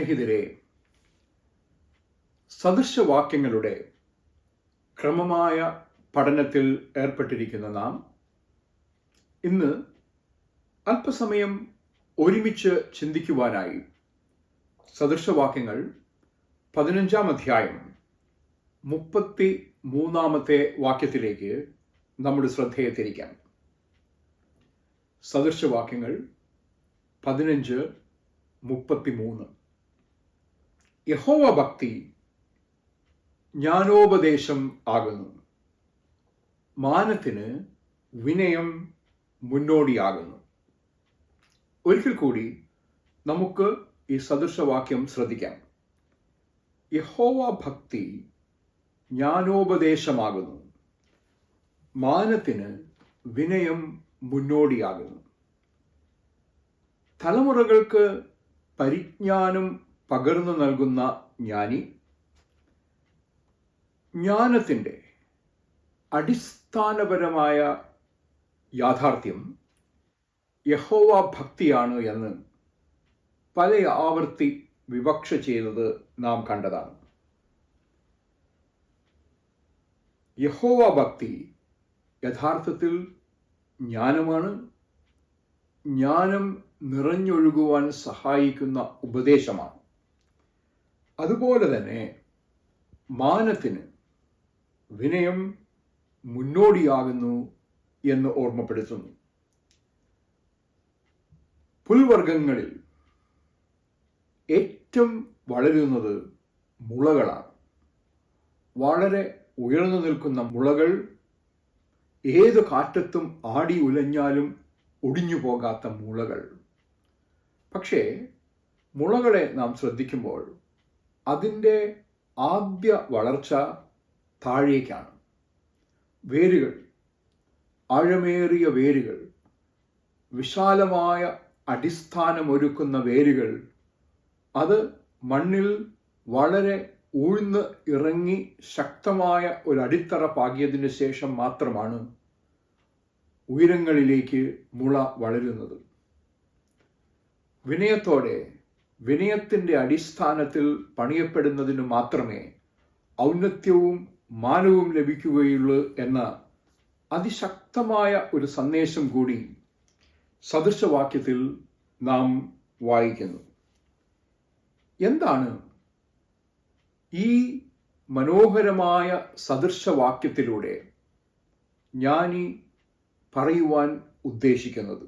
സ്നേഹിതരെ, സദൃശവാക്യങ്ങളുടെ ക്രമമായ പഠനത്തിൽ ഏർപ്പെട്ടിരിക്കുന്ന നാം ഇന്ന് അല്പസമയം ഒരുമിച്ച് ചിന്തിക്കുവാനായി സദൃശവാക്യങ്ങൾ 15-ാം അധ്യായം 33-ാമത്തെ വാക്യത്തിലേക്ക് നമ്മുടെ ശ്രദ്ധയെ തിരിക്കാം. സദൃശവാക്യങ്ങൾ 15:33. യഹോവ ഭക്തി ജ്ഞാനോപദേശം ആകുന്നു, മാനത്തിന് വിനയം മുന്നോടിയാകുന്നു. ഒരിക്കൽ കൂടി നമുക്ക് ഈ സദൃശവാക്യം ശ്രദ്ധിക്കാം. യഹോവ ഭക്തി ജ്ഞാനോപദേശമാകുന്നു, മാനത്തിന് വിനയം മുന്നോടിയാകുന്നു. തലമുറകൾക്ക് പരിജ്ഞാനം പകർന്നു നൽകുന്ന ജ്ഞാനി, ജ്ഞാനത്തിൻ്റെ അടിസ്ഥാനപരമായ യാഥാർത്ഥ്യം യഹോവ ഭക്തിയാണ് എന്ന് പല ആവർത്തി വിവക്ഷ ചെയ്തത് നാം കണ്ടതാണ്. യഹോവ ഭക്തി യഥാർത്ഥത്തിൽ ജ്ഞാനമാണ്. ജ്ഞാനം നിറഞ്ഞൊഴുകുവാൻ സഹായിക്കുന്ന ഉപദേശമാണ്. അതുപോലെ തന്നെ മാനത്തിന് വിനയം മുന്നോടിയാകുന്നു എന്ന് ഓർമ്മപ്പെടുത്തുന്നു. പുൽവർഗങ്ങളിൽ ഏറ്റവും വളരുന്നത് മുളകളാണ്. വളരെ ഉയർന്നു നിൽക്കുന്ന മുളകൾ ഏത് കാറ്റത്തും ആടി ഉലഞ്ഞാലും ഒടിഞ്ഞു പോകാത്ത മുളകൾ. പക്ഷേ മുളകളെ നാം ശ്രദ്ധിക്കുമ്പോൾ അതിൻ്റെ ആദ്യ വളർച്ച താഴേക്കാണ്. വേരുകൾ, ആഴമേറിയ വേരുകൾ, വിശാലമായ അടിസ്ഥാനമൊരുക്കുന്ന വേരുകൾ, അത് മണ്ണിൽ വളരെ ഊഴ്ന്ന് ഇറങ്ങി ശക്തമായ ഒരു അടിത്തറ പാകിയതിനു ശേഷം മാത്രമാണ് ഉയരങ്ങളിലേക്ക് മുള വളരുന്നത്. വിനയത്തോടെ, വിനയത്തിൻ്റെ അടിസ്ഥാനത്തിൽ പണിയപ്പെടുന്നതിന് മാത്രമേ ഔന്നത്യവും മാനവും ലഭിക്കുകയുള്ളൂ എന്ന അതിശക്തമായ ഒരു സന്ദേശം കൂടി സദൃശവാക്യത്തിൽ നാം വായിക്കുന്നു. എന്താണ് ഈ മനോഹരമായ സദൃശവാക്യത്തിലൂടെ ജ്ഞാനി പറയുവാൻ ഉദ്ദേശിക്കുന്നത്?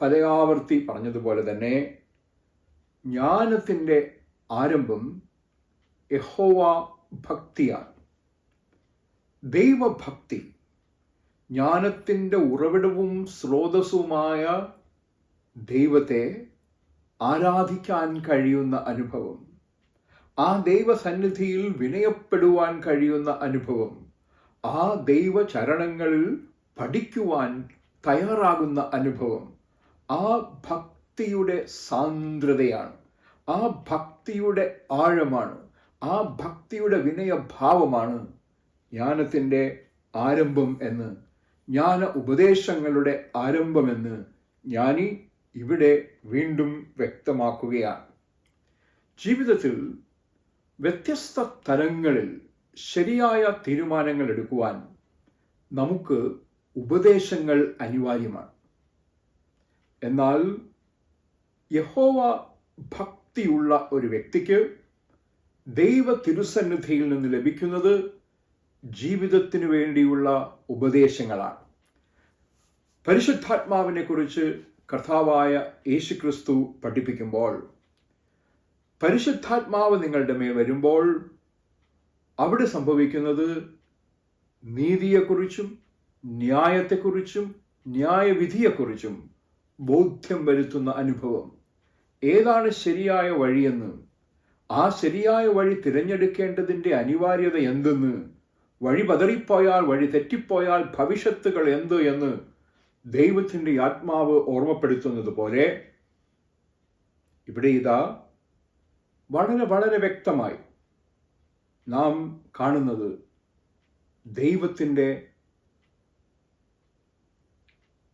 പലയാവർത്തി പറഞ്ഞതുപോലെ തന്നെ ജ്ഞാനത്തിൻ്റെ ആരംഭം യഹോവ ഭക്തിയാണ്. ദൈവഭക്തി, ജ്ഞാനത്തിൻ്റെ ഉറവിടവും സ്രോതസ്സുമായ ദൈവത്തെ ആരാധിക്കാൻ കഴിയുന്ന അനുഭവം, ആ ദൈവസന്നിധിയിൽ വിനയപ്പെടുവാൻ കഴിയുന്ന അനുഭവം, ആ ദൈവചരണങ്ങളിൽ പഠിക്കുവാൻ തയ്യാറാകുന്ന അനുഭവം, ആ ഭക്തിയുടെ സാന്ദ്രതയാണ്, ആ ഭക്തിയുടെ ആഴമാണ്, ആ ഭക്തിയുടെ വിനയഭാവമാണ് ജ്ഞാനത്തിൻ്റെ ആരംഭം എന്ന്, ജ്ഞാന ഉപദേശങ്ങളുടെ ആരംഭമെന്ന് ജ്ഞാനി ഇവിടെ വീണ്ടും വ്യക്തമാക്കുകയാണ്. ജീവിതത്തിൽ വ്യത്യസ്ത തലങ്ങളിൽ ശരിയായ തീരുമാനങ്ങൾ എടുക്കുവാൻ നമുക്ക് ഉപദേശങ്ങൾ അനിവാര്യമാണ്. എന്നാൽ യഹോവ ഭക്തിയുള്ള ഒരു വ്യക്തിക്ക് ദൈവ തിരുസന്നിധിയിൽ നിന്ന് ലഭിക്കുന്നത് ജീവിതത്തിന് വേണ്ടിയുള്ള ഉപദേശങ്ങളാണ്. പരിശുദ്ധാത്മാവിനെ കുറിച്ച് കർത്താവായ യേശുക്രിസ്തു പഠിപ്പിക്കുമ്പോൾ, പരിശുദ്ധാത്മാവ് നിങ്ങളുടെ മേൽ വരുമ്പോൾ അവിടെ സംഭവിക്കുന്നത് നീതിയെക്കുറിച്ചും ന്യായത്തെക്കുറിച്ചും ന്യായവിധിയെക്കുറിച്ചും ബോധ്യം വരുത്തുന്ന അനുഭവം. ഏതാണ് ശരിയായ വഴിയെന്ന്, ആ ശരിയായ വഴി തിരഞ്ഞെടുക്കേണ്ടതിൻ്റെ അനിവാര്യത എന്തെന്ന്, വഴി പതറിപ്പോയാൽ, വഴി തെറ്റിപ്പോയാൽ ഭവിഷ്യത്തുകൾ എന്ത് എന്ന് ദൈവത്തിൻ്റെ ആത്മാവ് ഓർമ്മപ്പെടുത്തുന്നത് പോലെ ഇവിടെ ഇതാ വളരെ വളരെ വ്യക്തമായി നാം കാണുന്നത് ദൈവത്തിൻ്റെ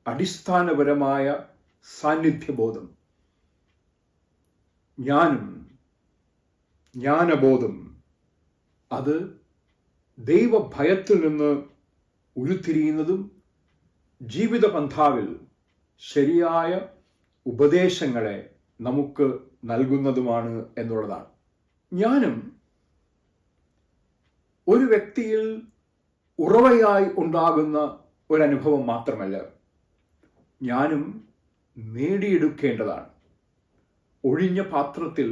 അടിസ്ഥാനപരമായ സാന്നിധ്യബോധം. ജ്ഞാനം, ജ്ഞാനബോധം അത് ദൈവഭയത്തിൽ നിന്ന് ഉരുത്തിരിയുന്നതും ജീവിത പന്ഥാവിൽ ശരിയായ ഉപദേശങ്ങളെ നമുക്ക് നൽകുന്നതുമാണ് എന്നുള്ളതാണ്. ജ്ഞാനം ഒരു വ്യക്തിയിൽ ഉറവയായി ഉണ്ടാകുന്ന ഒരനുഭവം മാത്രമല്ല, ജ്ഞാനം നേടിയെടുക്കേണ്ടതാണ്. ഒഴിഞ്ഞ പാത്രത്തിൽ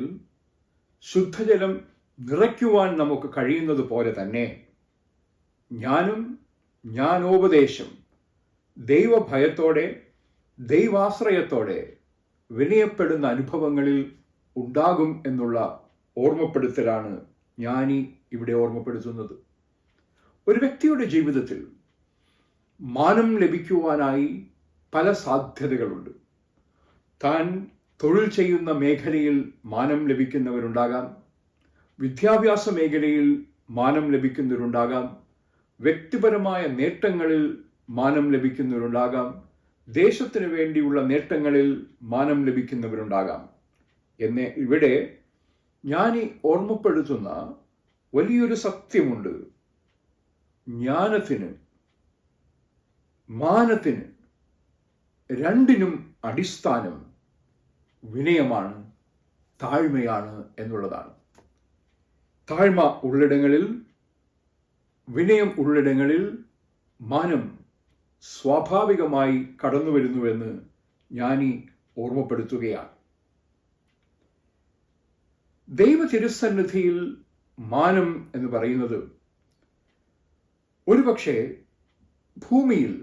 ശുദ്ധജലം നിറയ്ക്കുവാൻ നമുക്ക് കഴിയുന്നത് പോലെ തന്നെ ജ്ഞാനം, ജ്ഞാനോപദേശം ദൈവഭയത്തോടെ, ദൈവാശ്രയത്തോടെ വിനയപ്പെടുന്ന അനുഭവങ്ങളിൽ ഉണ്ടാകും എന്നുള്ള ഓർമ്മപ്പെടുത്തലാണ് ജ്ഞാനി ഇവിടെ ഓർമ്മപ്പെടുത്തുന്നത്. ഒരു വ്യക്തിയുടെ ജീവിതത്തിൽ മാനം ലഭിക്കുവാനായി പല സാധ്യതകളുണ്ട്. താൻ തൊഴിൽ ചെയ്യുന്ന മേഖലയിൽ മാനം ലഭിക്കുന്നവരുണ്ടാകാം, വിദ്യാഭ്യാസ മേഖലയിൽ മാനം ലഭിക്കുന്നവരുണ്ടാകാം, വ്യക്തിപരമായ നേട്ടങ്ങളിൽ മാനം ലഭിക്കുന്നവരുണ്ടാകാം, ദേശത്തിന് വേണ്ടിയുള്ള നേട്ടങ്ങളിൽ മാനം ലഭിക്കുന്നവരുണ്ടാകാം. എന്നെ ഇവിടെ ജ്ഞാനി ഓർമ്മപ്പെടുത്തുന്ന വലിയൊരു സത്യമുണ്ട്. ജ്ഞാനത്തിന്, മാനത്തിന് രണ്ടിനും അടിസ്ഥാനം വിനയമാണ്, താഴ്മയാണ് എന്നുള്ളതാണ്. താഴ്മ ഉള്ളിടങ്ങളിൽ, വിനയം ഉള്ളിടങ്ങളിൽ മാനം സ്വാഭാവികമായി കടന്നു വരുന്നുവെന്ന് ജ്ഞാനി ഓർമ്മപ്പെടുത്തുകയാണ്. ദൈവ തിരുസന്നിധിയിൽ മാനം എന്ന് പറയുന്നത് ഒരുപക്ഷെ ഭൂമിയിൽ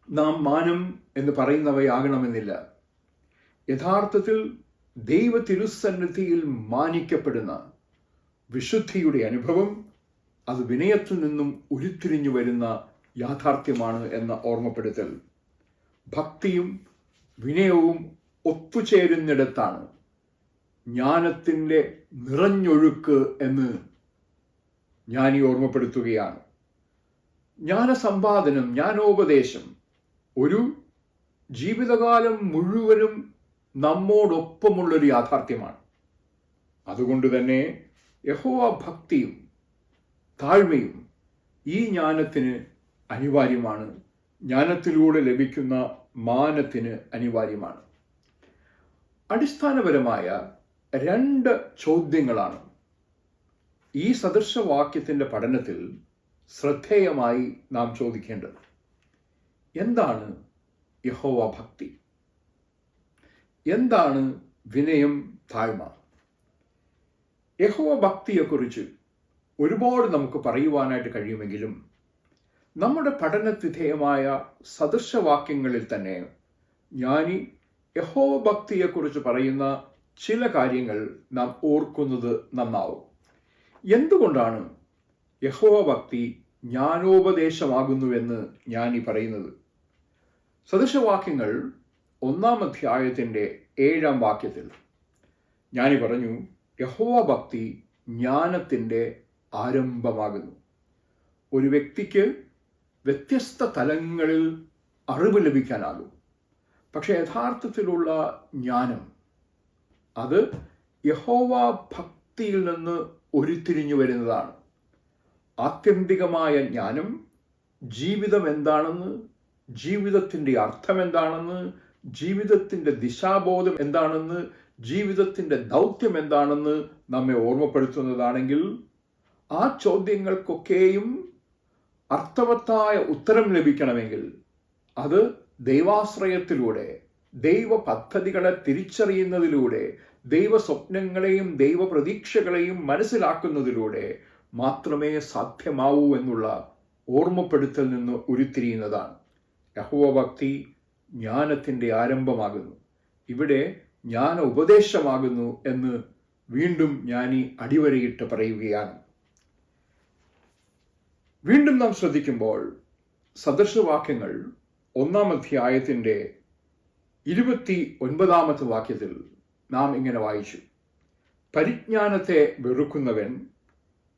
നാം മാനം എന്ന് പറയുന്നവയാകണമെന്നില്ല. യഥാർത്ഥത്തിൽ ദൈവ തിരുസന്നിധിയിൽ മാനിക്കപ്പെടുന്ന വിശുദ്ധിയുടെ അനുഭവം അത് വിനയത്തിൽ നിന്നും ഉരുത്തിരിഞ്ഞു വരുന്ന യാഥാർത്ഥ്യമാണ് എന്ന ഓർമ്മപ്പെടുത്തൽ. ഭക്തിയും വിനയവും ഒത്തുചേരുന്നിടത്താണ് ജ്ഞാനത്തിൻ്റെ നിറഞ്ഞൊഴുക്ക് എന്ന് ജ്ഞാനി ഓർമ്മപ്പെടുത്തുകയാണ്. ജ്ഞാനസമ്പാദനം, ജ്ഞാനോപദേശം ഒരു ജീവിതകാലം മുഴുവനും നമ്മോടൊപ്പമുള്ളൊരു യാഥാർത്ഥ്യമാണ്. അതുകൊണ്ട് തന്നെ യഹോവ ഭക്തിയും താഴ്മയും ഈ ജ്ഞാനത്തിന് അനിവാര്യമാണ്. ജ്ഞാനത്തിലൂടെ ലഭിക്കുന്ന മാനത്തിന് അനിവാര്യമാണ്. അടിസ്ഥാനപരമായ രണ്ട് ചോദ്യങ്ങളാണ് ഈ സദൃശവാക്യത്തിൻ്റെ പഠനത്തിൽ ശ്രദ്ധേയമായി നാം ചോദിക്കേണ്ടത്. എന്താണ് യഹോവ ഭക്തി? എന്താണ് വിനയം, താഴ്മ? യഹോവ ഭക്തിയെക്കുറിച്ച് ഒരുപാട് നമുക്ക് പറയുവാനായിട്ട് കഴിയുമെങ്കിലും നമ്മുടെ പഠനവിധേയമായ സദൃശവാക്യങ്ങളിൽ തന്നെ ജ്ഞാനി യഹോവ ഭക്തിയെക്കുറിച്ച് പറയുന്ന ചില കാര്യങ്ങൾ നാം ഓർക്കുന്നത് നന്നാവും. എന്തുകൊണ്ടാണ് യഹോവ ഭക്തി ജ്ഞാനോപദേശമാകുന്നുവെന്ന് ജ്ഞാനി പറയുന്നത്? സദൃശവാക്യങ്ങൾ 1-ാം അധ്യായത്തിൻ്റെ 7-ാം വാക്യത്തിൽ ജ്ഞാനി പറഞ്ഞു, യഹോവ ഭക്തി ജ്ഞാനത്തിൻ്റെ ആരംഭമാകുന്നു. ഒരു വ്യക്തിക്ക് വ്യത്യസ്ത തലങ്ങളിൽ അറിവ് ലഭിക്കാനാകും. പക്ഷെ യഥാർത്ഥത്തിലുള്ള ജ്ഞാനം അത് യഹോവ ഭക്തിയിൽ നിന്ന് ഉരുത്തിരിഞ്ഞു വരുന്നതാണ്. ആത്യന്തികമായ ജ്ഞാനം ജീവിതം എന്താണെന്ന്, ജീവിതത്തിൻ്റെ അർത്ഥം എന്താണെന്ന്, ജീവിതത്തിൻ്റെ ദിശാബോധം എന്താണെന്ന്, ജീവിതത്തിൻ്റെ ദൗത്യം എന്താണെന്ന് നമ്മെ ഓർമ്മപ്പെടുത്തുന്നതാണെങ്കിൽ ആ ചോദ്യങ്ങൾക്കൊക്കെയും അർത്ഥവത്തായ ഉത്തരം ലഭിക്കണമെങ്കിൽ അത് ദൈവാശ്രയത്തിലൂടെ, ദൈവ പദ്ധതികളെ തിരിച്ചറിയുന്നതിലൂടെ, ദൈവ സ്വപ്നങ്ങളെയും ദൈവ പ്രതീക്ഷകളെയും മനസ്സിലാക്കുന്നതിലൂടെ മാത്രമേ സാധ്യമാവൂ എന്നുള്ള ഓർമ്മപ്പെടുത്തൽ നിന്ന് ഉരുത്തിരിയുന്നതാണ്. യഹോവ ഭക്തി ജ്ഞാനത്തിൻ്റെ ആരംഭമാകുന്നു. ഇവിടെ ജ്ഞാന ഉപദേശമാകുന്നു എന്ന് വീണ്ടും ജ്ഞാനി അടിവരയിട്ട് പറയുകയാണ്. വീണ്ടും നാം ശ്രദ്ധിക്കുമ്പോൾ സദൃശവാക്യങ്ങൾ 1-ാം അധ്യായത്തിൻ്റെ 29-ാമത്തെ വാക്യത്തിൽ നാം ഇങ്ങനെ വായിച്ചു, പരിജ്ഞാനത്തെ വെറുക്കുന്നവൻ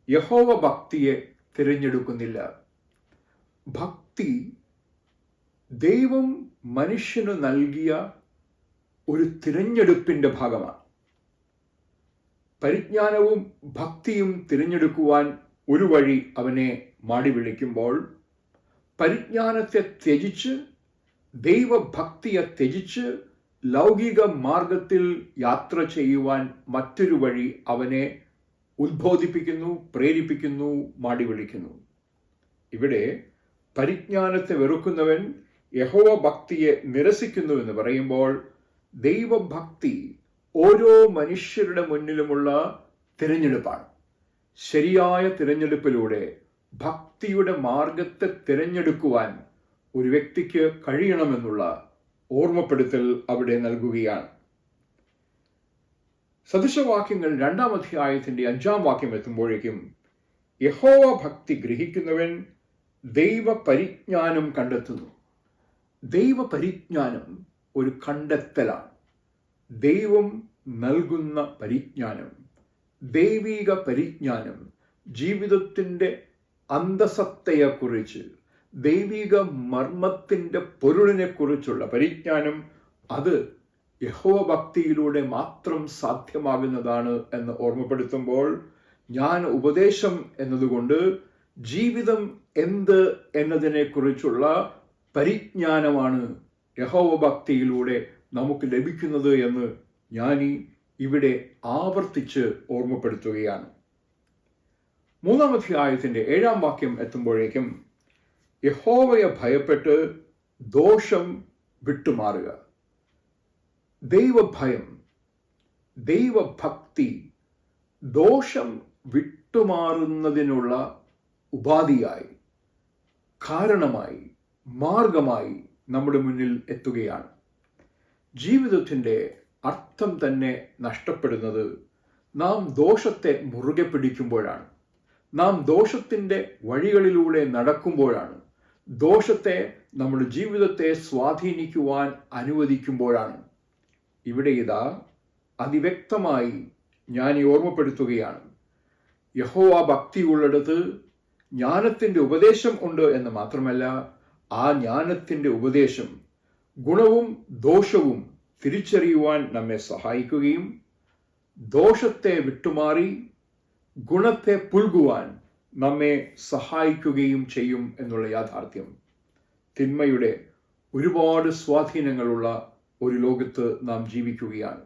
യഹോവ ഭക്തിയെ തിരഞ്ഞെടുക്കുന്നില്ല. ഭക്തി ദൈവം മനുഷ്യന് നൽകിയ ഒരു തിരഞ്ഞെടുപ്പിൻ്റെ ഭാഗമാണ്. പരിജ്ഞാനവും ഭക്തിയും തിരഞ്ഞെടുക്കുവാൻ ഒരു വഴി അവനെ മാടി വിളിക്കുമ്പോൾ, പരിജ്ഞാനത്തെ ത്യജിച്ച് ദൈവഭക്തിയെ ത്യജിച്ച് ലൗകിക മാർഗത്തിൽ യാത്ര ചെയ്യുവാൻ മറ്റൊരു വഴി അവനെ ഉദ്ബോധിപ്പിക്കുന്നു, പ്രേരിപ്പിക്കുന്നു, മാടി വിളിക്കുന്നു. ഇവിടെ പരിജ്ഞാനത്തെ വെറുക്കുന്നവൻ യഹോവ ഭക്തിയെ നിരസിക്കുന്നു എന്ന് പറയുമ്പോൾ, ദൈവഭക്തി ഓരോ മനുഷ്യരുടെ മുന്നിലുമുള്ള തിരഞ്ഞെടുപ്പാണ്. ശരിയായ തിരഞ്ഞെടുപ്പിലൂടെ ഭക്തിയുടെ മാർഗത്തെ തിരഞ്ഞെടുക്കുവാൻ ഒരു വ്യക്തിക്ക് കഴിയണമെന്നുള്ള ഓർമ്മപ്പെടുത്തൽ അവിടെ നൽകുകയാണ്. സദൃശവാക്യങ്ങൾ 2-ാം അധ്യായത്തിന്റെ 5-ാം വാക്യം എത്തുമ്പോഴേക്കും, യഹോവ ഭക്തി ഗ്രഹിക്കുന്നവൻ ദൈവപരിജ്ഞാനം കണ്ടെത്തുന്നു. ദൈവപരിജ്ഞാനം ഒരു കണ്ടെത്തലാണ്. ദൈവം നൽകുന്ന പരിജ്ഞാനം, ദൈവിക പരിജ്ഞാനം, ജീവിതത്തിൻ്റെ അന്തസത്തയെക്കുറിച്ച്, ദൈവിക മർമ്മത്തിൻ്റെ പൊരുളിനെക്കുറിച്ചുള്ള പരിജ്ഞാനം, അത് യഹോവ ഭക്തിയിലൂടെ മാത്രം സാധ്യമാകുന്നതാണ് എന്ന് ഓർമ്മപ്പെടുത്തുമ്പോൾ, ഞാൻ ഉപദേശം എന്നതുകൊണ്ട് ജീവിതം എന്ത് എന്നതിനെക്കുറിച്ചുള്ള പരിജ്ഞാനമാണ് യഹോവ ഭക്തിയിലൂടെ നമുക്ക് ലഭിക്കുന്നത് എന്ന് ഞാൻ ഇവിടെ ആവർത്തിച്ച് ഓർമ്മപ്പെടുത്തുകയാണ്. 3-ാം അധ്യായത്തിന്റെ 7-ാം വാക്യം എത്തുമ്പോഴേക്കും, യഹോവയെ ഭയപ്പെട്ട് ദോഷം വിട്ടുമാറുക. ദൈവഭയം, ദൈവഭക്തി ദോഷം വിട്ടുമാറുന്നതിനുള്ള ഉപാധിയായി, കാരണമായി, മാർഗമായി നമ്മുടെ മുന്നിൽ എത്തുകയാണ്. ജീവിതത്തിൻ്റെ അർത്ഥം തന്നെ നഷ്ടപ്പെടുന്നത് നാം ദോഷത്തെ മുറുകെ പിടിക്കുമ്പോഴാണ്. നാം ദോഷത്തിൻ്റെ വഴികളിലൂടെ നടക്കുമ്പോഴാണ്. ദോഷത്തെ നമ്മുടെ ജീവിതത്തെ സ്വാധീനിക്കുവാൻ അനുവദിക്കുമ്പോഴാണ്. ഇവിടെ ഇതാ അതിവ്യക്തമായി ഞാൻ ഓർമ്മപ്പെടുത്തുകയാണ്, യഹോവ ഭക്തിയുള്ളിടത്ത് ജ്ഞാനത്തിൻ്റെ ഉപദേശം ഉണ്ട് എന്ന് മാത്രമല്ല, ആ ജ്ഞാനത്തിൻ്റെ ഉപദേശം ഗുണവും ദോഷവും തിരിച്ചറിയുവാൻ നമ്മെ സഹായിക്കുകയും ദോഷത്തെ വിട്ടുമാറി ഗുണത്തെ പുൽകുവാൻ നമ്മെ സഹായിക്കുകയും ചെയ്യും എന്നുള്ള യാഥാർത്ഥ്യം. തിന്മയുടെ ഒരുപാട് സ്വാധീനങ്ങളുള്ള ഒരു ലോകത്ത് നാം ജീവിക്കുകയാണ്.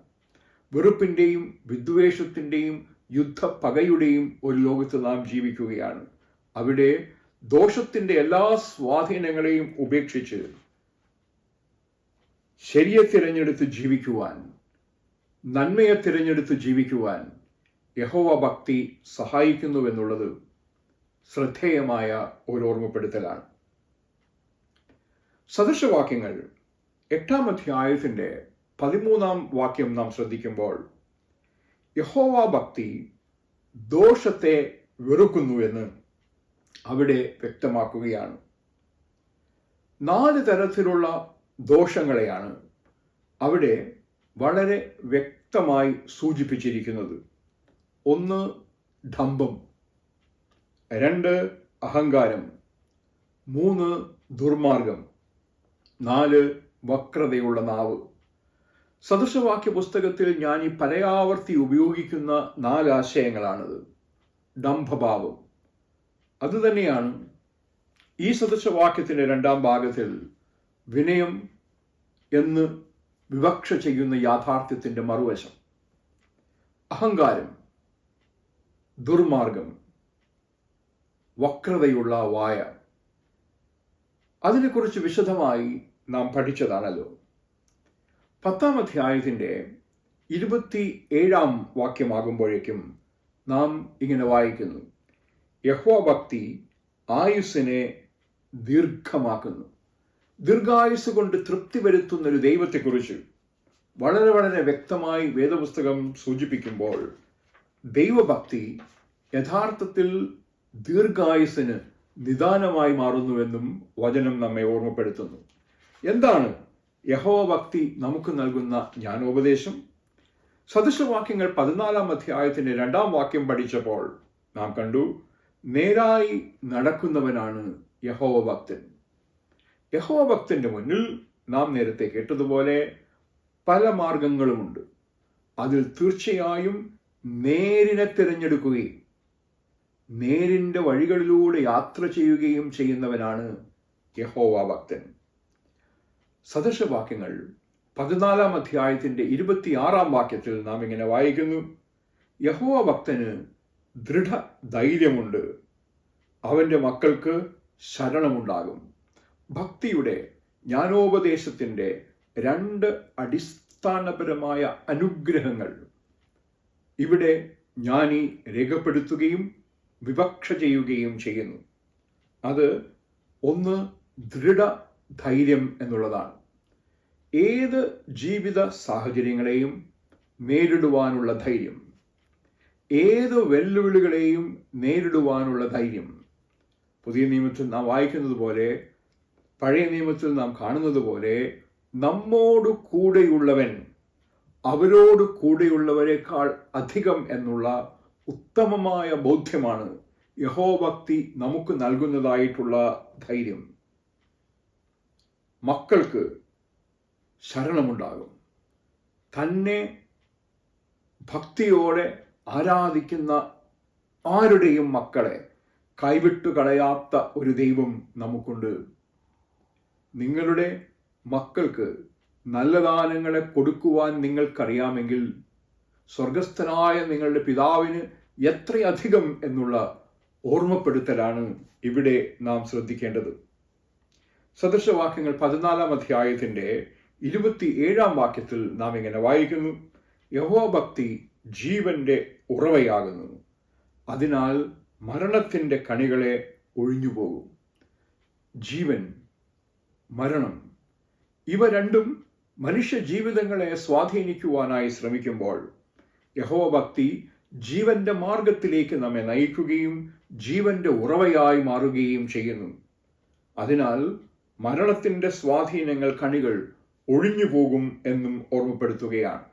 വെറുപ്പിൻ്റെയും വിദ്വേഷത്തിൻ്റെയും യുദ്ധപ്പകയുടെയും ഒരു ലോകത്ത് നാം ജീവിക്കുകയാണ്. അവിടെ ദോഷത്തിൻ്റെ എല്ലാ സ്വാധീനങ്ങളെയും ഉപേക്ഷിച്ച് ശരിയെ തിരഞ്ഞെടുത്ത് ജീവിക്കുവാൻ, നന്മയെ തിരഞ്ഞെടുത്ത് ജീവിക്കുവാൻ യഹോവ ഭക്തി സഹായിക്കുന്നുവെന്നുള്ളത് ശ്രദ്ധേയമായ ഒരു ഓർമ്മപ്പെടുത്തലാണ്. സദൃശവാക്യങ്ങൾ 8-ാം അധ്യായത്തിന്റെ 13-ാം വാക്യം നാം ശ്രദ്ധിക്കുമ്പോൾ, യഹോവ ഭക്തി ദോഷത്തെ വെറുക്കുന്നു എന്ന് അവിടെ വ്യക്തമാക്കുകയാണ്. 4 തരത്തിലുള്ള ദോഷങ്ങളെയാണ് അവിടെ വളരെ വ്യക്തമായി സൂചിപ്പിച്ചിരിക്കുന്നത്. 1 ഡംഭം, 2 അഹങ്കാരം, 3 ദുർമാർഗം, 4 വക്രതയുള്ള നാവ്. സദൃശവാക്യ പുസ്തകത്തിൽ ഞാൻ ഈ പലയാവർത്തി ഉപയോഗിക്കുന്ന 4 ആശയങ്ങളാണിത്. ഡംഭഭാവം അതുതന്നെയാണ് ഈ സദൃശവാക്യത്തിന്റെ 2-ാം ഭാഗത്തിൽ വിനയം എന്ന് വിവക്ഷ ചെയ്യുന്ന യാഥാർത്ഥ്യത്തിന്റെ മറുവശം. അഹങ്കാരം, ദുർമാർഗം, വക്രതയുള്ള വായ, അതിനെക്കുറിച്ച് വിശദമായി നാം പഠിച്ചതാണല്ലോ. 10-ാം അധ്യായത്തിന്റെ 27-ാം വാക്യമാകുമ്പോഴേക്കും നാം ഇങ്ങനെ വായിക്കുന്നു, യഹോവ ഭക്തി ആയുസ്സിനെ ദീർഘമാക്കുന്നു. ദീർഘായുസ് കൊണ്ട് തൃപ്തി വരുത്തുന്ന ഒരു ദൈവത്തെക്കുറിച്ച് വളരെ വളരെ വ്യക്തമായി വേദപുസ്തകം സൂചിപ്പിക്കുമ്പോൾ, ദൈവഭക്തി യഥാർത്ഥത്തിൽ ദീർഘായുസ്സിന് നിദാനമായി മാറുന്നുവെന്നും വചനം നമ്മെ ഓർമ്മപ്പെടുത്തുന്നു. എന്താണ് യഹോവ ഭക്തി നമുക്ക് നൽകുന്ന ജ്ഞാനോപദേശം? സദൃശവാക്യങ്ങൾ 14-ാം അധ്യായത്തിന്റെ 2-ാം വാക്യം പഠിച്ചപ്പോൾ നാം കണ്ടു, നേരായി നടക്കുന്നവനാണ് യഹോവ ഭക്തൻ. യഹോവ ഭക്തന്റെ മുന്നിൽ നാം നേരത്തെ കേട്ടതുപോലെ പല മാർഗങ്ങളുമുണ്ട്. അതിൽ തീർച്ചയായും നേരിനെ തിരഞ്ഞെടുക്കുകയും നേരിൻ്റെ വഴികളിലൂടെ യാത്ര ചെയ്യുകയും ചെയ്യുന്നവനാണ് യഹോവ ഭക്തൻ. സദൃശവാക്യങ്ങൾ 14 അധ്യായത്തിൻ്റെ 26 വാക്യത്തിൽ നാം ഇങ്ങനെ വായിക്കുന്നു: യഹോവ ഭക്തന് ദൃഢധൈര്യമുണ്ട്, അവൻ്റെ മക്കൾക്ക് ശരണമുണ്ടാകും. ഭക്തിയുടെ ജ്ഞാനോപദേശത്തിൻ്റെ 2 അടിസ്ഥാനപരമായ അനുഗ്രഹങ്ങൾ ഇവിടെ ജ്ഞാനി രേഖപ്പെടുത്തുകയും വിവക്ഷ ചെയ്യുകയും ചെയ്യുന്നു. അത് ഒന്ന് ദൃഢധൈര്യം എന്നുള്ളതാണ്. ഏത് ജീവിത സാഹചര്യങ്ങളെയും നേരിടുവാനുള്ള ധൈര്യം, ഏത് വെല്ലുവിളികളെയും നേരിടുവാനുള്ള ധൈര്യം. പുതിയ നിയമത്തിൽ നാം വായിക്കുന്നത് പോലെ, പഴയ നിയമത്തിൽ നാം കാണുന്നത് പോലെ, നമ്മോട് കൂടെയുള്ളവൻ അവരോട് കൂടെയുള്ളവരെക്കാൾ അധികം എന്നുള്ള ഉത്തമമായ ബോധ്യമാണ് യഹോഭക്തി നമുക്ക് നൽകുന്നതായിട്ടുള്ള ധൈര്യം. മക്കൾക്ക് ശരണമുണ്ടാകും. തന്നെ ഭക്തിയോടെ ആരാധിക്കുന്ന ആരുടെയും മക്കളെ കൈവിട്ടു കളയാത്ത ഒരു ദൈവം നമുക്കുണ്ട്. നിങ്ങളുടെ മക്കൾക്ക് നല്ല ദാനങ്ങളെ കൊടുക്കുവാൻ നിങ്ങൾക്കറിയാമെങ്കിൽ സ്വർഗസ്ഥനായ നിങ്ങളുടെ പിതാവിന് എത്രയധികം എന്നുള്ള ഓർമ്മപ്പെടുത്തലാണ് ഇവിടെ നാം ശ്രദ്ധിക്കേണ്ടത്. സദൃശവാക്യങ്ങൾ 14 അധ്യായത്തിൻ്റെ 27 വാക്യത്തിൽ നാം ഇങ്ങനെ വായിക്കുന്നു: യഹോഭക്തി ജീവന്റെ ഉറവയാകുന്നു, അതിനാൽ മരണത്തിൻ്റെ കണികളെ ഒഴിഞ്ഞുപോകും. ജീവൻ, മരണം, ഇവ രണ്ടും മനുഷ്യ ജീവിതങ്ങളെ സ്വാധീനിക്കുവാനായി ശ്രമിക്കുമ്പോൾ യഹോഭക്തി ജീവന്റെ മാർഗത്തിലേക്ക് നമ്മെ നയിക്കുകയും ജീവന്റെ ഉറവയായി മാറുകയും ചെയ്യുന്നു. അതിനാൽ മരണത്തിൻ്റെ സ്വാധീനങ്ങൾ, കണികൾ ഒഴിഞ്ഞുപോകും എന്നും ഓർമ്മപ്പെടുത്തുകയാണ്.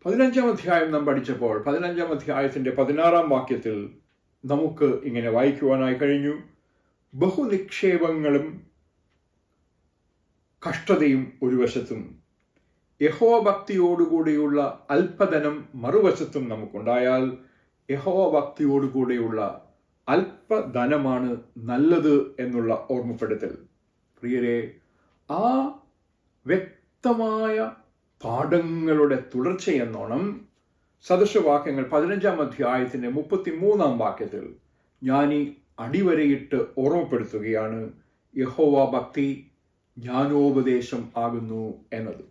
15 അധ്യായം നാം പഠിച്ചപ്പോൾ 15 അധ്യായത്തിൻ്റെ 16 വാക്യത്തിൽ നമുക്ക് ഇങ്ങനെ വായിക്കുവാനായി കഴിഞ്ഞു: ബഹുനിക്ഷേപങ്ങളും കഷ്ടതയും ഒരു വശത്തും യഹോഭക്തിയോടുകൂടിയുള്ള അല്പധനം മറുവശത്തും നമുക്കുണ്ടായാൽ യഹോഭക്തിയോടുകൂടിയുള്ള അല്പധനമാണ് നല്ലത് എന്നുള്ള ഓർമ്മപ്പെടുത്തൽ. പ്രിയരെ, ആ വ്യക്തമായ പാഠങ്ങളുടെ തുടർച്ചയെന്നോണം സദൃശവാക്യങ്ങൾ 15 അധ്യായത്തിൻ്റെ 33 വാക്യത്തിൽ ജ്ഞാനി അടിവരയിട്ട് ഓർമ്മപ്പെടുത്തുകയാണ്: യഹോവ ഭക്തി ജ്ഞാനോപദേശം ആകുന്നു എന്നത്.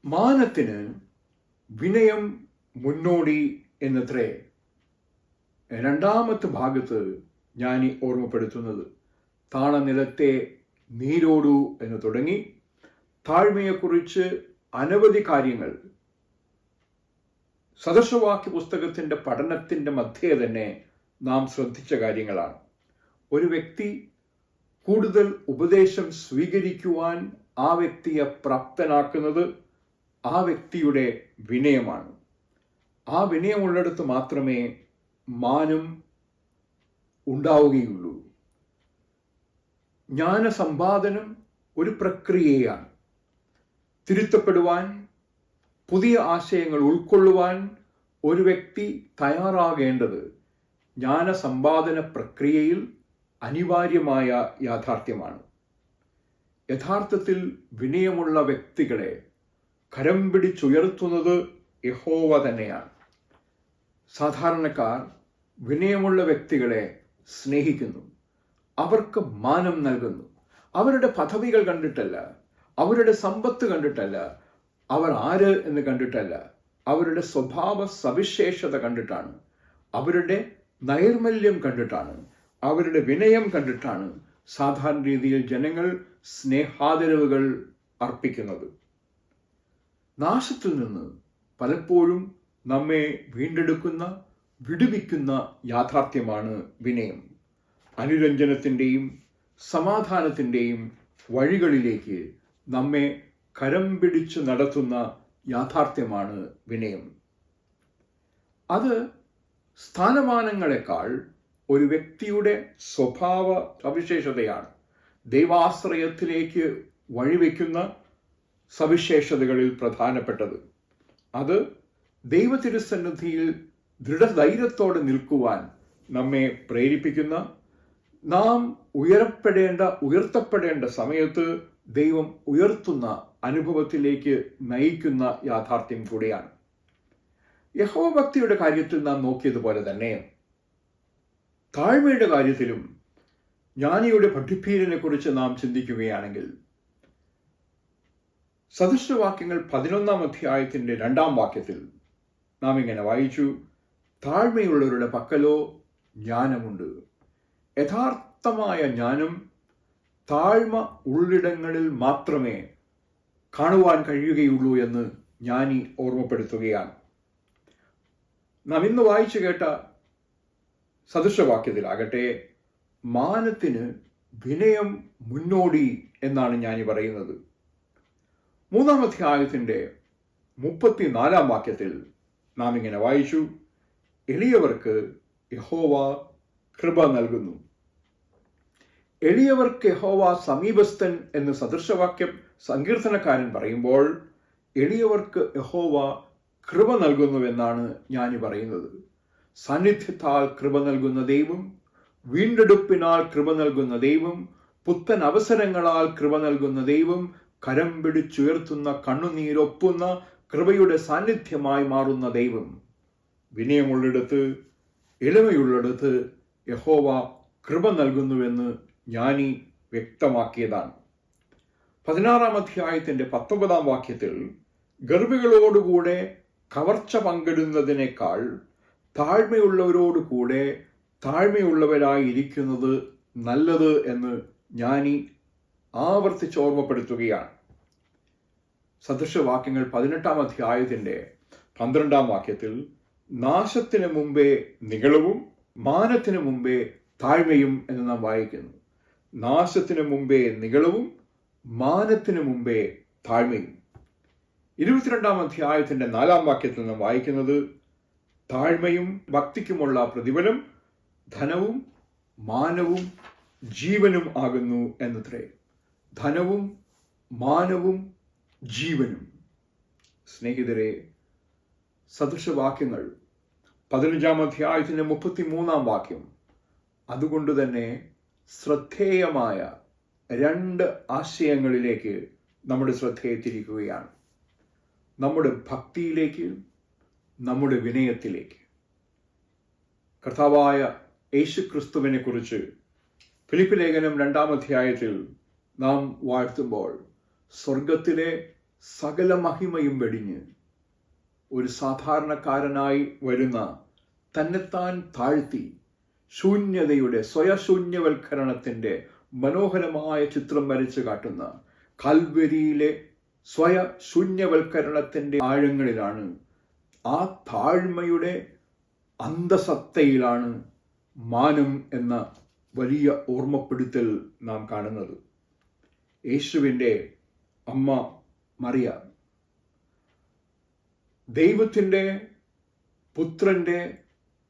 മാനത്തിന് വിനയം മുന്നോടി എന്നത്രേ രണ്ടാമത്തെ ഭാഗത്ത് ജ്ഞാനി ഓർമ്മപ്പെടുത്തുന്നത്. താണനിലത്തെ നീരോടു എന്ന് തുടങ്ങി താഴ്മയെക്കുറിച്ച് അനവധി കാര്യങ്ങൾ സദൃശവാക്യ പുസ്തകത്തിൻ്റെ പഠനത്തിൻ്റെ മധ്യേ തന്നെ നാം ശ്രദ്ധിച്ച കാര്യങ്ങളാണ്. ഒരു വ്യക്തി കൂടുതൽ ഉപദേശം സ്വീകരിക്കുവാൻ ആ വ്യക്തിയെ പ്രാപ്തനാക്കുന്നത് ആ വ്യക്തിയുടെ വിനയമാണ്. ആ വിനയമുള്ളിടത്ത് മാത്രമേ മാനം ഉണ്ടാവുകയുള്ളൂ. ജ്ഞാനസമ്പാദനം ഒരു പ്രക്രിയയാണ്. തിരുത്തപ്പെടുവാൻ, പുതിയ ആശയങ്ങൾ ഉൾക്കൊള്ളുവാൻ ഒരു വ്യക്തി തയ്യാറാകേണ്ടത് ജ്ഞാനസമ്പാദന പ്രക്രിയയിൽ അനിവാര്യമായ യാഥാർത്ഥ്യമാണ്. യഥാർത്ഥത്തിൽ വിനയമുള്ള വ്യക്തികളെ കരം പിടിച്ചുയർത്തുന്നത് യഹോവ തന്നെയാണ്. സാധാരണക്കാർ വിനയമുള്ള വ്യക്തികളെ സ്നേഹിക്കുന്നു, അവർക്ക് മാനം നൽകുന്നു. അവരുടെ പദവികൾ കണ്ടിട്ടല്ല, അവരുടെ സമ്പത്ത് കണ്ടിട്ടല്ല, അവർ ആര് എന്ന് കണ്ടിട്ടല്ല, അവരുടെ സ്വഭാവ സവിശേഷത കണ്ടിട്ടാണ്, അവരുടെ നൈർമല്യം കണ്ടിട്ടാണ്, അവരുടെ വിനയം കണ്ടിട്ടാണ് സാധാരണ രീതിയിൽ ജനങ്ങൾ സ്നേഹാദരവുകൾ അർപ്പിക്കുന്നത്. നാശത്തിൽ നിന്ന് പലപ്പോഴും നമ്മെ വീണ്ടെടുക്കുന്ന, വിടുവിക്കുന്ന യാഥാർത്ഥ്യമാണ് വിനയം. അനുരഞ്ജനത്തിൻ്റെയും സമാധാനത്തിൻ്റെയും വഴികളിലേക്ക് നമ്മെ കരം പിടിച്ചു നടത്തുന്ന യാഥാർത്ഥ്യമാണ് വിനയം. അത് സ്ഥാനമാനങ്ങളെക്കാൾ ഒരു വ്യക്തിയുടെ സ്വഭാവ സവിശേഷതയാണ്. ദൈവാശ്രയത്തിലേക്ക് വഴിവെക്കുന്ന സവിശേഷതകളിൽ പ്രധാനപ്പെട്ടത്. അത് ദൈവതിരുസന്നിധിയിൽ ദൃഢധൈര്യത്തോടെ നിൽക്കുവാൻ നമ്മെ പ്രേരിപ്പിക്കുന്ന, നാം ഉയർത്തപ്പെടേണ്ട സമയത്ത് ദൈവം ഉയർത്തുന്ന അനുഭവത്തിലേക്ക് നയിക്കുന്ന യാഥാർത്ഥ്യം കൂടിയാണ്. യഹോവഭക്തിയുടെ കാര്യത്തിൽ നാം നോക്കിയതുപോലെ തന്നെ താഴ്മയുടെ കാര്യത്തിലും ജ്ഞാനിയുടെ പഠിപ്പീരിനെ കുറിച്ച് നാം ചിന്തിക്കുകയാണെങ്കിൽ, സദൃശവാക്യങ്ങൾ 11-ാം അധ്യായത്തിന്റെ 2-ാം വാക്യത്തിൽ നാം ഇങ്ങനെ വായിച്ചു: താഴ്മയുള്ളവരുടെ പക്കലോ ജ്ഞാനമുണ്ട്. യഥാർത്ഥമായ ജ്ഞാനം താഴ്മ ഉള്ളിടങ്ങളിൽ മാത്രമേ കാണുവാൻ കഴിയുകയുള്ളൂ എന്ന് ജ്ഞാനി ഓർമ്മപ്പെടുത്തുകയാണ്. നാം ഇന്ന് വായിച്ചു കേട്ട സദൃശവാക്യത്തിലാകട്ടെ, മാനത്തിന് വിനയം മുന്നോടി എന്നാണ് ജ്ഞാനി പറയുന്നത്. 3-ാം അധ്യായത്തിന്റെ 34-ാം വാക്യത്തിൽ നാം ഇങ്ങനെ വായിച്ചു: എളിയവർക്ക് യഹോവ കൃപ നൽകുന്നു. എളിയവർക്ക് യഹോവ സമീപസ്ഥൻ എന്ന് സദൃശവാക്യം സങ്കീർത്തനക്കാരൻ പറയുമ്പോൾ, എളിയവർക്ക് യഹോവ കൃപ നൽകുന്നുവെന്നാണ് ജ്ഞാനി പറയുന്നത്. സാന്നിധ്യത്താൽ കൃപ നൽകുന്ന ദൈവം, വീണ്ടെടുപ്പിനാൽ കൃപ നൽകുന്ന ദൈവം, പുത്തൻ അവസരങ്ങളാൽ കൃപ നൽകുന്ന ദൈവം, കരം പിടിച്ചുയർത്തുന്ന, കണ്ണുനീരൊപ്പുന്ന, കൃപയുടെ സാന്നിധ്യമായി മാറുന്ന ദൈവം. വിനയമുള്ളിടത്ത്, എളിമയുള്ളിടത്ത് യഹോവ കൃപ നൽകുന്നുവെന്ന് ജ്ഞാനി വ്യക്തമാക്കിയതാണ്. 16-ാം അധ്യായത്തിന്റെ 19-ാം വാക്യത്തിൽ, ഗർഭികളോടുകൂടെ കവർച്ച പങ്കിടുന്നതിനേക്കാൾ താഴ്മയുള്ളവരോടുകൂടെ താഴ്മയുള്ളവരായിരിക്കുന്നത് നല്ലത് എന്ന് ജ്ഞാനി ആവർത്തിച്ച് ഓർമ്മപ്പെടുത്തുകയാണ്. സദൃശവാക്യങ്ങൾ 18-ാം അധ്യായത്തിന്റെ 12-ാം വാക്യത്തിൽ, നാശത്തിന് മുമ്പേ നിഗളവും മാനത്തിന് മുമ്പേ താഴ്മയും എന്ന് നാം വായിക്കുന്നു. നാശത്തിന് മുമ്പേ നിഗളവും മാനത്തിന് മുമ്പേ താഴ്മയും. 22-ാം അധ്യായത്തിന്റെ 4-ാം വാക്യത്തിൽ നാം വായിക്കുന്നത്, താഴ്മയും ഭക്തിക്കുമുള്ള പ്രതിഫലം ധനവും മാനവും ജീവനും ആകുന്നു എന്നത്രേ. ധനവും മാനവും ജീവനും. സ്നേഹിതരെ, സദൃശവാക്യങ്ങൾ 15-ാം അധ്യായത്തിന്റെ 33-ാം വാക്യം അതുകൊണ്ട് തന്നെ ശ്രദ്ധേയമായ 2 ആശയങ്ങളിലേക്ക് നമ്മുടെ ശ്രദ്ധയെ തിരിക്കുകയാണ്: നമ്മുടെ ഭക്തിയിലേക്ക്, നമ്മുടെ വിനയത്തിലേക്ക്. കർത്താവായ യേശുക്രിസ്തുവിനെ കുറിച്ച് ഫിലിപ്പി ലേഖനം 2-ാം അധ്യായത്തിൽ നാം വാഴ്ത്തുമ്പോൾ, സ്വർഗത്തിലെ സകല മഹിമയും വെടിഞ്ഞ് ഒരു സാധാരണക്കാരനായി വരുന്ന, തന്നെത്താൻ താഴ്ത്തി ശൂന്യതയുടെ സ്വയശൂന്യവൽക്കരണത്തിന്റെ മനോഹരമായ ചിത്രം വരച്ചു കാട്ടുന്ന കൽവരിയിലെ സ്വയശൂന്യവൽക്കരണത്തിന്റെ ആഴങ്ങളിലാണ്, ആ താഴ്മയുടെ അന്തസത്തയിലാണ് മാനം എന്ന വലിയ ഓർമ്മപ്പെടുത്തൽ നാം കാണുന്നത്. യേശുവിൻ്റെ അമ്മ മറിയ ദൈവത്തിൻ്റെ പുത്രൻ്റെ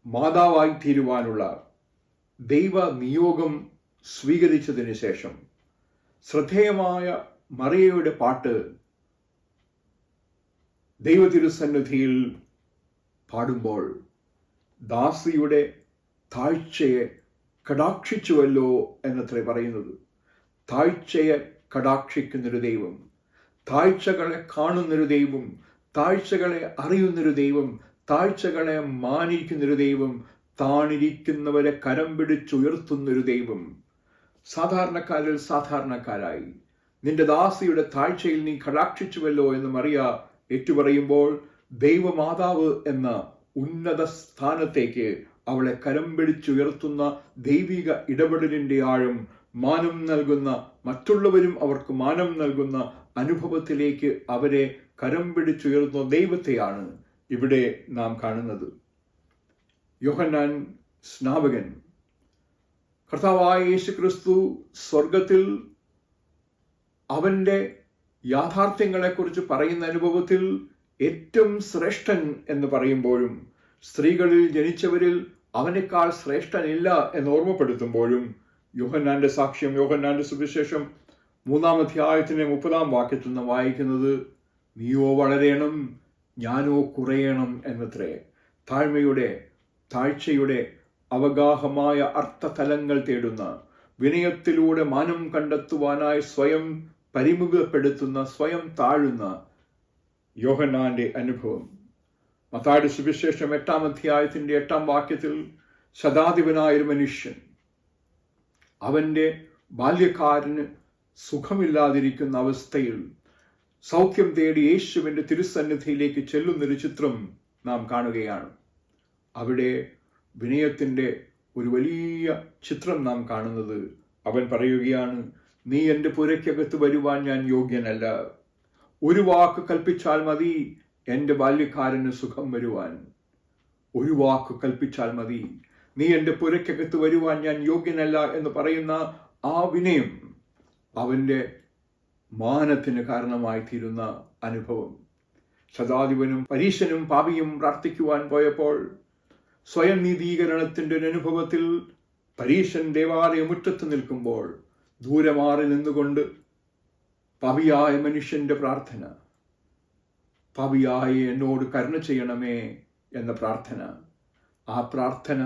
മാതാവായി തീരുവാനുള്ള ദൈവ നിയോഗം സ്വീകരിച്ചതിന് ശേഷം ശ്രദ്ധേയമായ മറിയയുടെ പാട്ട് ദൈവതിരുസന്നിധിയിൽ പാടുമ്പോൾ, ദാസിയുടെ താഴ്ചയെ കടാക്ഷിച്ചുവല്ലോ എന്നത്രേ പറയുന്നത്. താഴ്ചയെ കടാക്ഷിക്കുന്നൊരു ദൈവം, താഴ്ചകളെ കാണുന്നൊരു ദൈവം, താഴ്ചകളെ അറിയുന്നൊരു ദൈവം, താഴ്ചകളെ മാനിക്കുന്നൊരു ദൈവം, താണിരിക്കുന്നവരെ കരം പിടിച്ചുയർത്തുന്നൊരു ദൈവം. സാധാരണക്കാരിൽ സാധാരണക്കാരായി നിന്റെ ദാസിയുടെ താഴ്ചയിൽ നീ കടാക്ഷിച്ചുവല്ലോ എന്ന് മറിയ ഏറ്റുപറയുമ്പോൾ, ദൈവമാതാവ് എന്ന ഉന്നത സ്ഥാനത്തേക്ക് അവളെ കരം പിടിച്ചുയർത്തുന്ന ദൈവിക ഇടപെടലിന്റെ ആഴം, മാനം നൽകുന്ന, മറ്റുള്ളവരും അവർക്ക് മാനം നൽകുന്ന അനുഭവത്തിലേക്ക് അവരെ കരം പിടിച്ചുയർത്തുന്ന ദൈവത്തെയാണ് ഇവിടെ നാം കാണുന്നത്. യോഹന്നാൻ സ്നാപകൻ കർത്താവായ യേശുക്രിസ്തു സ്വർഗത്തിൽ അവന്റെ യാഥാർത്ഥ്യങ്ങളെക്കുറിച്ച് പറയുന്ന അനുഭവത്തിൽ ഏറ്റവും ശ്രേഷ്ഠൻ എന്ന് പറയുമ്പോഴും, സ്ത്രീകളിൽ ജനിച്ചവരിൽ അവനേക്കാൾ ശ്രേഷ്ഠനില്ല എന്ന് ഓർമ്മപ്പെടുത്തുമ്പോഴും, യോഹന്നാന്റെ സാക്ഷ്യം, യോഹന്നാന്റെ സുവിശേഷം 3-ാം അധ്യായത്തിന്റെ 30-ാം വാക്യത്തിൽ നിന്ന് വായിക്കുന്നത്, നീയോ വളരേണം, ഞാനോ കുറയണം എന്നത്രേ. താഴ്ചയുടെ അവഗാഹമായ അർത്ഥതലങ്ങൾ തേടുന്ന, വിനയത്തിലൂടെ മാനം കണ്ടെത്തുവാനായി സ്വയം പരിമുഖപ്പെടുത്തുന്ന, സ്വയം താഴുന്ന യോഹന്നാന്റെ അനുഭവം. മത്തായിയുടെ സുവിശേഷം 8-ാം അധ്യായത്തിന്റെ 8-ാം വാക്യത്തിൽ ശതാധിപനായൊരു മനുഷ്യൻ അവന്റെ ബാല്യക്കാരന് സുഖമില്ലാതിരിക്കുന്ന അവസ്ഥയിൽ സൗഖ്യം തേടി യേശുവിന്റെ തിരുസന്നിധിയിലേക്ക് ചെല്ലുന്നൊരു ചിത്രം നാം കാണുകയാണ്. അവിടെ വിനയത്തിന്റെ ഒരു വലിയ ചിത്രം നാം കാണുന്നത്. അവൻ പറയുകയാണ്, നീ എൻ്റെ പുരയ്ക്കകത്ത് വരുവാൻ ഞാൻ യോഗ്യനല്ല. ഒരു വാക്ക് കൽപ്പിച്ചാൽ മതി എൻ്റെ ബാല്യക്കാരന് സുഖം വരുവാൻ. ഒരു വാക്ക് കൽപ്പിച്ചാൽ മതി, നീ എൻ്റെ പുരയ്ക്കകത്ത് വരുവാൻ ഞാൻ യോഗ്യനല്ല എന്ന് പറയുന്ന ആ വിനയം അവൻ്റെ മാനത്തിന് കാരണമായി തീരുന്ന അനുഭവം. ശതാധിപനും പരീശനും പാപിയും പ്രാർത്ഥിക്കുവാൻ പോയപ്പോൾ സ്വയം നീതീകരണത്തിൻ്റെ ഒരു അനുഭവത്തിൽ പരീശൻ ദേവാലയ മുറ്റത്ത് നിൽക്കുമ്പോൾ ദൂരെ മാറി നിന്നുകൊണ്ട് പാപിയായ മനുഷ്യന്റെ പ്രാർത്ഥന, പാപിയായ എന്നോട് കരുണ ചെയ്യണമേ എന്ന പ്രാർത്ഥന, ആ പ്രാർത്ഥന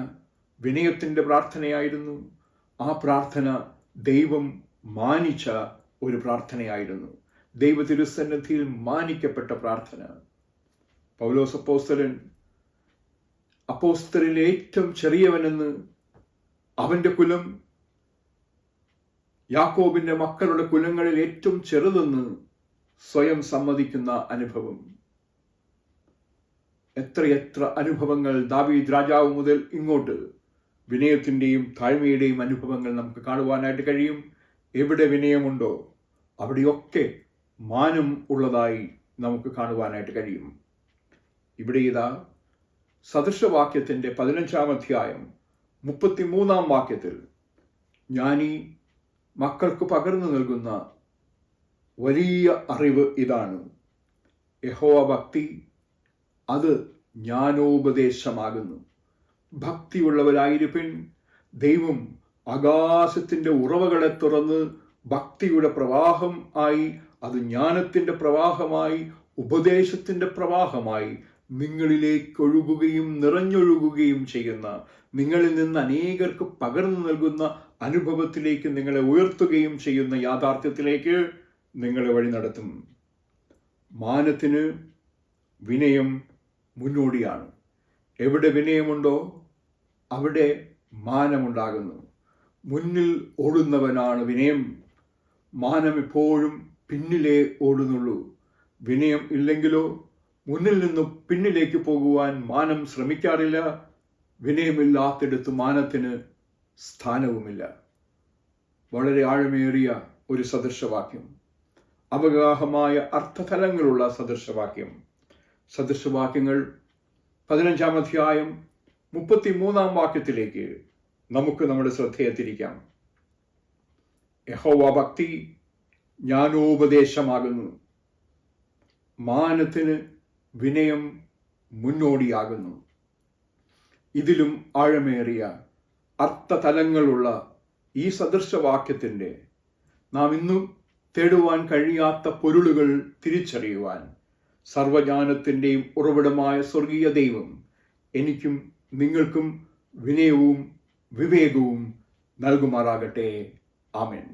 വിനയത്തിൻ്റെ പ്രാർത്ഥനയായിരുന്നു. ആ പ്രാർത്ഥന ദൈവം മാനിച്ച ഒരു പ്രാർത്ഥനയായിരുന്നു. ദൈവ തിരുസന്നിധിയിൽ മാനിക്കപ്പെട്ട പ്രാർത്ഥന. പൗലോസ് അപ്പോസ്തലരിൽ ഏറ്റവും ചെറിയവനെന്ന്, അവന്റെ കുലം യാക്കോബിന്റെ മക്കളുടെ കുലങ്ങളിൽ ഏറ്റവും ചെറുതെന്ന് സ്വയം സമ്മതിക്കുന്ന അനുഭവം. എത്രയെത്ര അനുഭവങ്ങൾ ദാവീദ് രാജാവ് മുതൽ ഇങ്ങോട്ട് വിനയത്തിൻ്റെയും താഴ്മയുടെയും അനുഭവങ്ങൾ നമുക്ക് കാണുവാനായിട്ട് കഴിയും. എവിടെ വിനയമുണ്ടോ അവിടെയൊക്കെ മാനം ഉള്ളതായി നമുക്ക് കാണുവാനായിട്ട് കഴിയും. ഇവിടെ ഇതാ സദൃശവാക്യത്തിൻ്റെ 15-ാം അധ്യായം 33-ാം വാക്യത്തിൽ ജ്ഞാനി മക്കൾക്ക് പകർന്നു നൽകുന്ന വലിയ അറിവ് ഇതാണ്: യഹോവ ഭക്തി അത് ജ്ഞാനോപദേശമാകുന്നു. ഭക്തിയുള്ളവരായിരിപ്പിൻ. ദൈവം ആകാശത്തിൻ്റെ ഉറവകളെ തുറന്ന് ഭക്തിയുടെ പ്രവാഹം ആയി, അത് ജ്ഞാനത്തിൻ്റെ പ്രവാഹമായി, ഉപദേശത്തിൻ്റെ പ്രവാഹമായി നിങ്ങളിലേക്ക് ഒഴുകുകയും നിറഞ്ഞൊഴുകുകയും ചെയ്യുന്ന, നിങ്ങളിൽ നിന്ന് അനേകർക്ക് പകർന്നു നൽകുന്ന അനുഭവത്തിലേക്ക് നിങ്ങളെ ഉയർത്തുകയും ചെയ്യുന്ന യാഥാർത്ഥ്യത്തിലേക്ക് നിങ്ങളെ വഴി നടത്തും. മാനത്തിന് വിനയം മുന്നോടിയാണ്. എവിടെ വിനയമുണ്ടോ അവിടെ മാനമുണ്ടാകുന്നു. മുന്നിൽ ഓടുന്നവനാണ് വിനയം. മാനം എപ്പോഴും പിന്നിലേ ഓടുന്നുള്ളൂ. വിനയം ഇല്ലെങ്കിലോ മുന്നിൽ നിന്നും പിന്നിലേക്ക് പോകുവാൻ മാനം ശ്രമിക്കാറില്ല. വിനയമില്ലാത്തിടത്ത് മാനത്തിന് സ്ഥാനവുമില്ല. വളരെ ആഴമേറിയ ഒരു സദൃശവാക്യം, അവഗാഹമായ അർത്ഥതലങ്ങളുള്ള സദൃശവാക്യം. സദൃശവാക്യങ്ങൾ 15-ാം അധ്യായം 33-ാം വാക്യത്തിലേക്ക് നമുക്ക് നമ്മുടെ ശ്രദ്ധയെ തിരിക്കാം. യഹോവ ഭക്തി ജ്ഞാനോപദേശമാകുന്നു. മാനത്തിന് വിനയം മുന്നോടിയാകുന്നു. ഇതിലും ആഴമേറിയ അർത്ഥതലങ്ങളുള്ള ഈ സദൃശവാക്യത്തിൻ്റെ നാം ഇന്നും തേടുവാൻ കഴിയാത്ത പൊരുളുകൾ തിരിച്ചറിയുവാൻ സർവജ്ഞാനത്തിൻ്റെയും ഉറവിടമായ സ്വർഗീയ ദൈവം എനിക്കും നിങ്ങൾക്കും വിനയവും വിവേകവും നൽകുമാറാകട്ടെ. ആമേൻ.